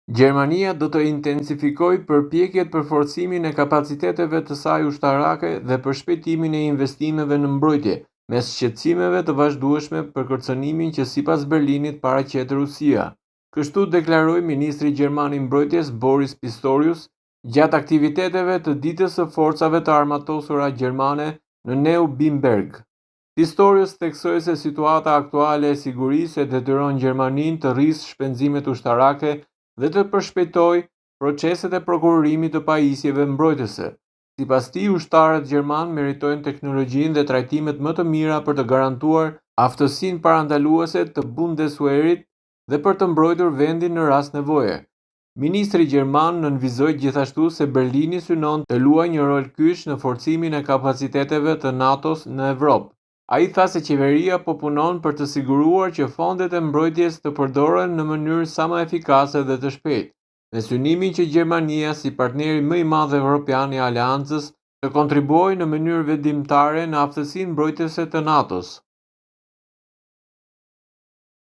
Gjermania do të intensifikojë përpjekjet për forcimin e kapaciteteve të saj ushtarake dhe për shpejtimin e investimeve në mbrojtje, mes shqetësimeve të vazhdueshme për kërcënimin që sipas Berlinit paraqet Rusia. Kështu deklaroi ministri gjerman i mbrojtjes Boris Pistorius gjatë aktiviteteve të ditës së forcave të armatosura gjermane në Neu-Bimberg. Pistorius theksoi se situata aktuale e sigurisë e detyron Gjermaninë të rrisë shpenzimet ushtarake dhe të përshpejtoj proceset e prokurimit të pajisjeve mbrojtëse. Sipas tij, ushtarët gjerman meritojnë teknologjinë dhe trajtimet më të mira për të garantuar aftësinë parandaluese të Bundeswehrit dhe për të mbrojtur vendin në rast nevoje. Ministri gjerman nënvizoi gjithashtu se Berlini synon të luajë një rol kyç në forcimin e kapaciteteve të NATO-s në Evropë. Ai tha se qeveria po punon për të siguruar që fondet e mbrojtjes të përdoren në mënyrë sa më efikase dhe të shpejtë, me synimin që Gjermania, si partneri më i madh evropian i aleancës, të kontribuojë në mënyrë vendimtare në aftësinë mbrojtëse të NATO-s.